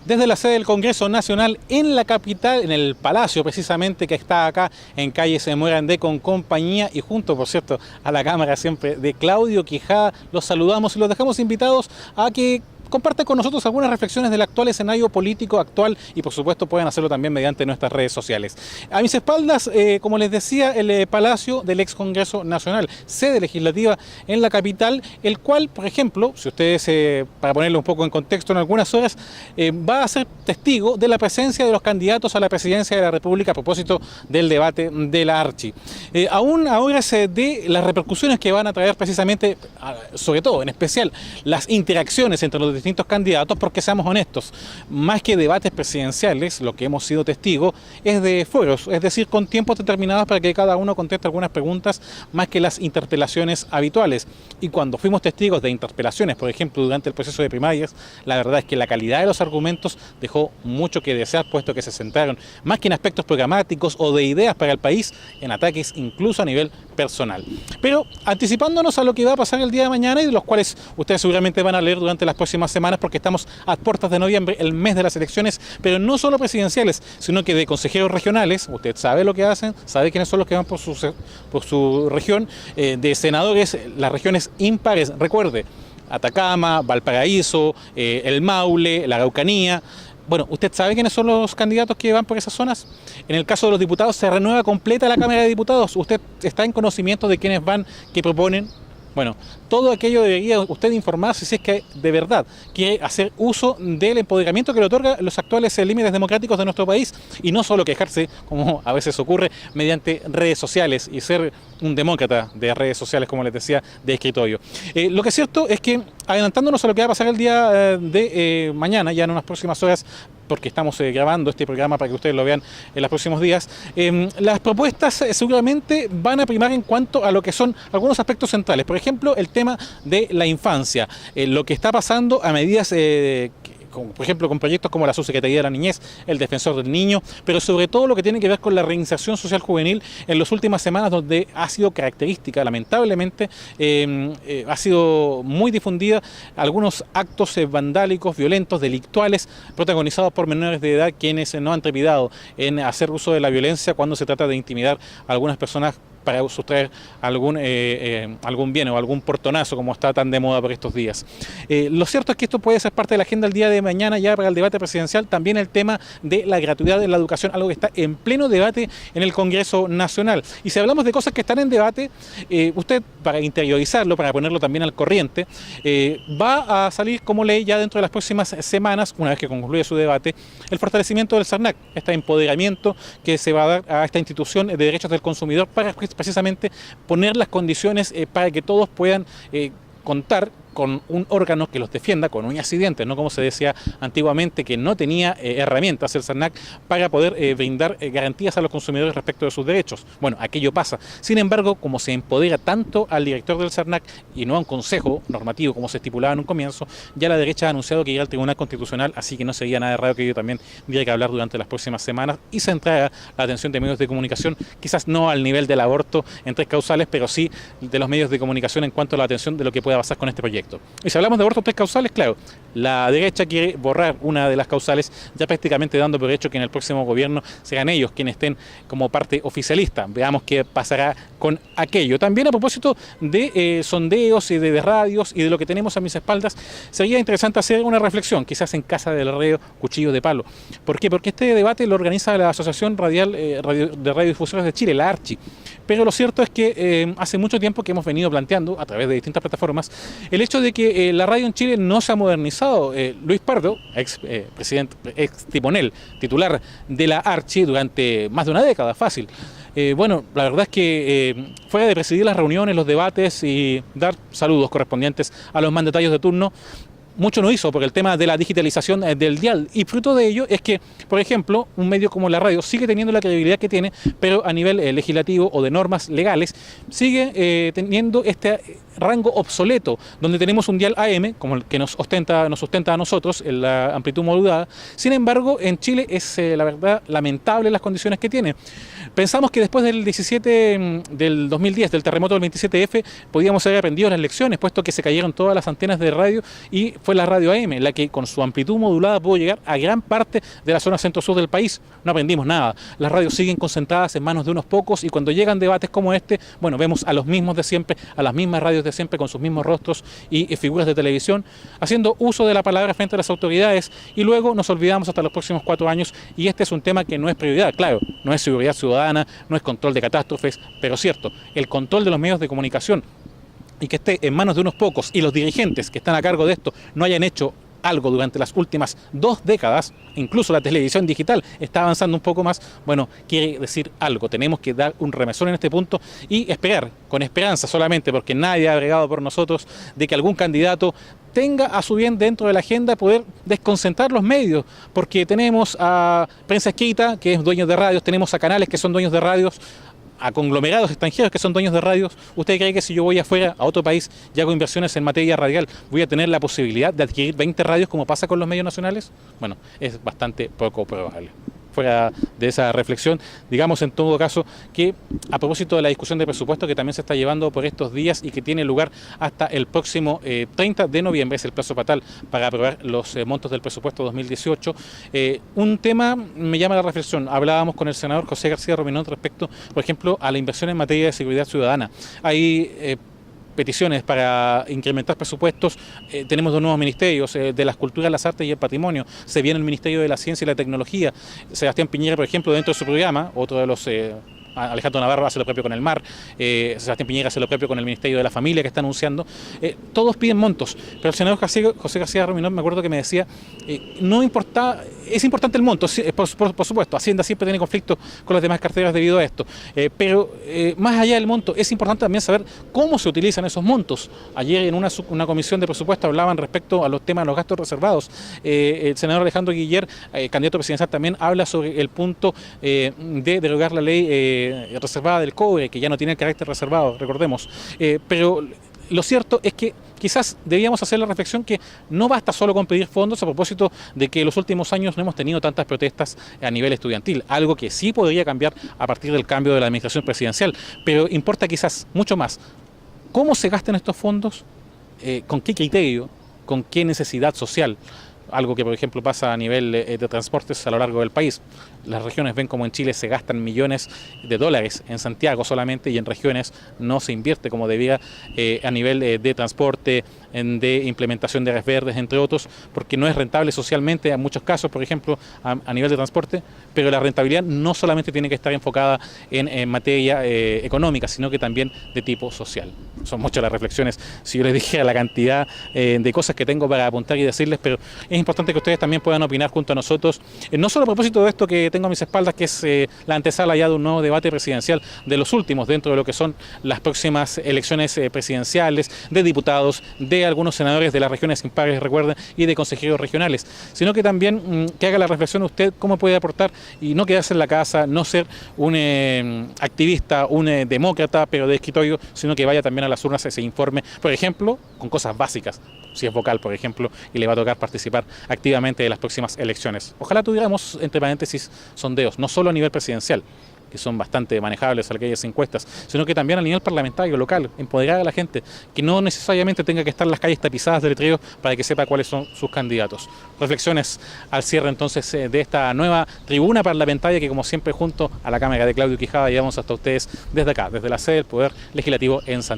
desde la sede del Congreso Nacional en la capital, en el Palacio precisamente, que está acá en calle Morandé con compañía y junto, por cierto, a la cámara siempre de Claudio Quijada. Los saludamos y los dejamos invitados a que compartan con nosotros algunas reflexiones del actual escenario político actual y por supuesto pueden hacerlo también mediante nuestras redes sociales. A mis espaldas, como les decía, el Palacio del Ex Congreso Nacional, sede legislativa en la capital, el cual, por ejemplo, si ustedes, para ponerlo un poco en contexto en algunas horas, va a ser testigo de la presencia de los candidatos a la presidencia de la República a propósito del debate de la Archi. Aún ahora de las repercusiones que van a traer precisamente, sobre todo, en especial, las interacciones entre los distintos candidatos, porque seamos honestos, más que debates presidenciales, lo que hemos sido testigos es de foros, es decir, con tiempos determinados para que cada uno conteste algunas preguntas, más que las interpelaciones habituales. Y cuando fuimos testigos de interpelaciones, por ejemplo, durante el proceso de primarias, la verdad es que la calidad de los argumentos dejó mucho que desear, puesto que se centraron más que en aspectos programáticos o de ideas para el país, en ataques incluso a nivel personal. Pero anticipándonos a lo que va a pasar el día de mañana y de los cuales ustedes seguramente van a leer durante las próximas semanas, porque estamos a puertas de noviembre, el mes de las elecciones, pero no solo presidenciales, sino que de consejeros regionales. Usted sabe lo que hacen, sabe quiénes son los que van por su región, de senadores, las regiones impares, recuerde, Atacama, Valparaíso, el Maule, la Araucanía. Bueno, ¿usted sabe quiénes son los candidatos que van por esas zonas? En el caso de los diputados, se renueva completa la Cámara de Diputados. ¿Usted está en conocimiento de quiénes van, qué proponen? Bueno, todo aquello debería usted informarse si es que de verdad quiere hacer uso del empoderamiento que le otorga los actuales límites democráticos de nuestro país y no solo quejarse, como a veces ocurre, mediante redes sociales y ser un demócrata de redes sociales, como les decía, de escritorio. Lo que es cierto es que, adelantándonos a lo que va a pasar el día de mañana, ya en unas próximas horas, porque estamos grabando este programa para que ustedes lo vean en los próximos días, las propuestas seguramente van a primar en cuanto a lo que son algunos aspectos centrales. Por ejemplo, el tema de la infancia, lo que está pasando a medidas por ejemplo, con proyectos como la Subsecretaría de la Niñez, el Defensor del Niño, pero sobre todo lo que tiene que ver con la reinserción social juvenil en las últimas semanas, donde ha sido característica, lamentablemente, ha sido muy difundida algunos actos vandálicos, violentos, delictuales, protagonizados por menores de edad, quienes no han trepidado en hacer uso de la violencia cuando se trata de intimidar a algunas personas para sustraer algún bien o algún portonazo, como está tan de moda por estos días. Lo cierto es que esto puede ser parte de la agenda del día de mañana ya para el debate presidencial. También el tema de la gratuidad de la educación, algo que está en pleno debate en el Congreso Nacional. Y si hablamos de cosas que están en debate, usted, para interiorizarlo, para ponerlo también al corriente, va a salir como ley ya dentro de las próximas semanas, una vez que concluya su debate, el fortalecimiento del CERNAC, este empoderamiento que se va a dar a esta institución de derechos del consumidor para precisamente poner las condiciones para que todos puedan contar con un órgano que los defienda con uñas y dientes, no como se decía antiguamente, que no tenía herramientas el CERNAC para poder brindar garantías a los consumidores respecto de sus derechos. Bueno, aquello pasa. Sin embargo, como se empodera tanto al director del CERNAC y no a un consejo normativo como se estipulaba en un comienzo, ya la derecha ha anunciado que irá al Tribunal Constitucional, así que no sería nada raro que yo también diera que hablar durante las próximas semanas y centrara la atención de medios de comunicación, quizás no al nivel del aborto en 3 causales, pero sí de los medios de comunicación en cuanto a la atención de lo que pueda pasar con este proyecto. Y si hablamos de aborto en 3 causales, claro, la derecha quiere borrar una de las causales, ya prácticamente dando por hecho que en el próximo gobierno serán ellos quienes estén como parte oficialista. Veamos qué pasará con aquello. También a propósito de sondeos y de radios y de lo que tenemos a mis espaldas, sería interesante hacer una reflexión, quizás en casa del reo Cuchillo de Palo. ¿Por qué? Porque este debate lo organiza la Asociación Radial de Radiodifusores de Chile, la ARCHI. Pero lo cierto es que hace mucho tiempo que hemos venido planteando, a través de distintas plataformas, el hecho de que la radio en Chile no se ha modernizado. Luis Pardo, ex timonel, titular de la ARCHI durante más de una década, fácil. Bueno, la verdad es que fuera de presidir las reuniones, los debates y dar saludos correspondientes a los mandatarios de turno, mucho no hizo por el tema de la digitalización del dial, y fruto de ello es que, por ejemplo, un medio como la radio sigue teniendo la credibilidad que tiene, pero a nivel legislativo o de normas legales sigue teniendo este rango obsoleto, donde tenemos un dial AM, como el que nos sustenta a nosotros, en la amplitud modulada. Sin embargo, en Chile es, la verdad, lamentable las condiciones que tiene. Pensamos que después del 17 del 2010, del terremoto del 27F, podíamos haber aprendido las lecciones, puesto que se cayeron todas las antenas de radio y fue la radio AM, la que con su amplitud modulada pudo llegar a gran parte de la zona centro-sur del país. No aprendimos nada. Las radios siguen concentradas en manos de unos pocos y cuando llegan debates como este, bueno, vemos a los mismos de siempre, a las mismas radios de siempre con sus mismos rostros y figuras de televisión, haciendo uso de la palabra frente a las autoridades y luego nos olvidamos hasta los próximos 4 años y este es un tema que no es prioridad, claro, no es seguridad ciudadana, no es control de catástrofes, pero cierto, el control de los medios de comunicación y que esté en manos de unos pocos y los dirigentes que están a cargo de esto no hayan hecho algo durante las últimas 2 décadas, incluso la televisión digital está avanzando un poco más, bueno, quiere decir algo. Tenemos que dar un remesón en este punto y esperar, con esperanza solamente, porque nadie ha bregado por nosotros, de que algún candidato tenga a su bien dentro de la agenda poder desconcentrar los medios, porque tenemos a prensa escrita, que es dueño de radios, tenemos a canales que son dueños de radios, a conglomerados extranjeros que son dueños de radios. ¿Usted cree que si yo voy afuera a otro país y hago inversiones en materia radial, voy a tener la posibilidad de adquirir 20 radios como pasa con los medios nacionales? Bueno, es bastante poco probable. Fuera de esa reflexión, digamos en todo caso que a propósito de la discusión de presupuesto que también se está llevando por estos días y que tiene lugar hasta el próximo 30 de noviembre, es el plazo fatal para aprobar los montos del presupuesto 2018, un tema me llama la reflexión. Hablábamos con el senador José García Rominot respecto, por ejemplo, a la inversión en materia de seguridad ciudadana. Hay peticiones para incrementar presupuestos, tenemos 2 nuevos ministerios, de las culturas, las artes y el patrimonio, se viene el Ministerio de la Ciencia y la Tecnología, Sebastián Piñera, por ejemplo, dentro de su programa, otro de los... Alejandro Navarro hace lo propio con el mar, Sebastián Piñera hace lo propio con el Ministerio de la Familia que está anunciando, todos piden montos, pero el senador José García Rominot me acuerdo que me decía, no importa, es importante el monto, por supuesto, Hacienda siempre tiene conflicto con las demás carteras debido a esto, pero más allá del monto, es importante también saber cómo se utilizan esos montos. Ayer en una comisión de presupuesto hablaban respecto a los temas de los gastos reservados, el senador Alejandro Guiller, candidato presidencial, también habla sobre el punto de derogar la ley reservada del cobre, que ya no tiene el carácter reservado, recordemos, pero lo cierto es que quizás debíamos hacer la reflexión que no basta solo con pedir fondos a propósito de que en los últimos años no hemos tenido tantas protestas a nivel estudiantil, algo que sí podría cambiar a partir del cambio de la administración presidencial, pero importa quizás mucho más cómo se gastan estos fondos, con qué criterio, con qué necesidad social. Algo que, por ejemplo, pasa a nivel de transportes a lo largo del país. Las regiones ven como en Chile se gastan millones de dólares en Santiago solamente y en regiones no se invierte como debía a nivel de transporte, de implementación de áreas verdes, entre otros, porque no es rentable socialmente en muchos casos, por ejemplo, a nivel de transporte, pero la rentabilidad no solamente tiene que estar enfocada en materia económica, sino que también de tipo social. Son muchas las reflexiones, si yo les dijera la cantidad de cosas que tengo para apuntar y decirles, pero es importante que ustedes también puedan opinar junto a nosotros, no solo a propósito de esto que tengo a mis espaldas, que es la antesala ya de un nuevo debate presidencial, de los últimos dentro de lo que son las próximas elecciones presidenciales, de diputados, de algunos senadores de las regiones impares, recuerden, y de consejeros regionales, sino que también que haga la reflexión usted cómo puede aportar y no quedarse en la casa, no ser un activista, un demócrata, pero de escritorio, sino que vaya también a las urnas y se informe, por ejemplo, con cosas básicas, si es vocal, por ejemplo, y le va a tocar participar activamente de las próximas elecciones. Ojalá tuviéramos, entre paréntesis, sondeos, no solo a nivel presidencial, que son bastante manejables aquellas encuestas, sino que también a nivel parlamentario, local, empoderar a la gente, que no necesariamente tenga que estar las calles tapizadas de letreros para que sepa cuáles son sus candidatos. Reflexiones al cierre entonces de esta nueva tribuna parlamentaria que, como siempre, junto a la cámara de Claudio Quijada llevamos hasta ustedes desde acá, desde la sede del Poder Legislativo en Santiago.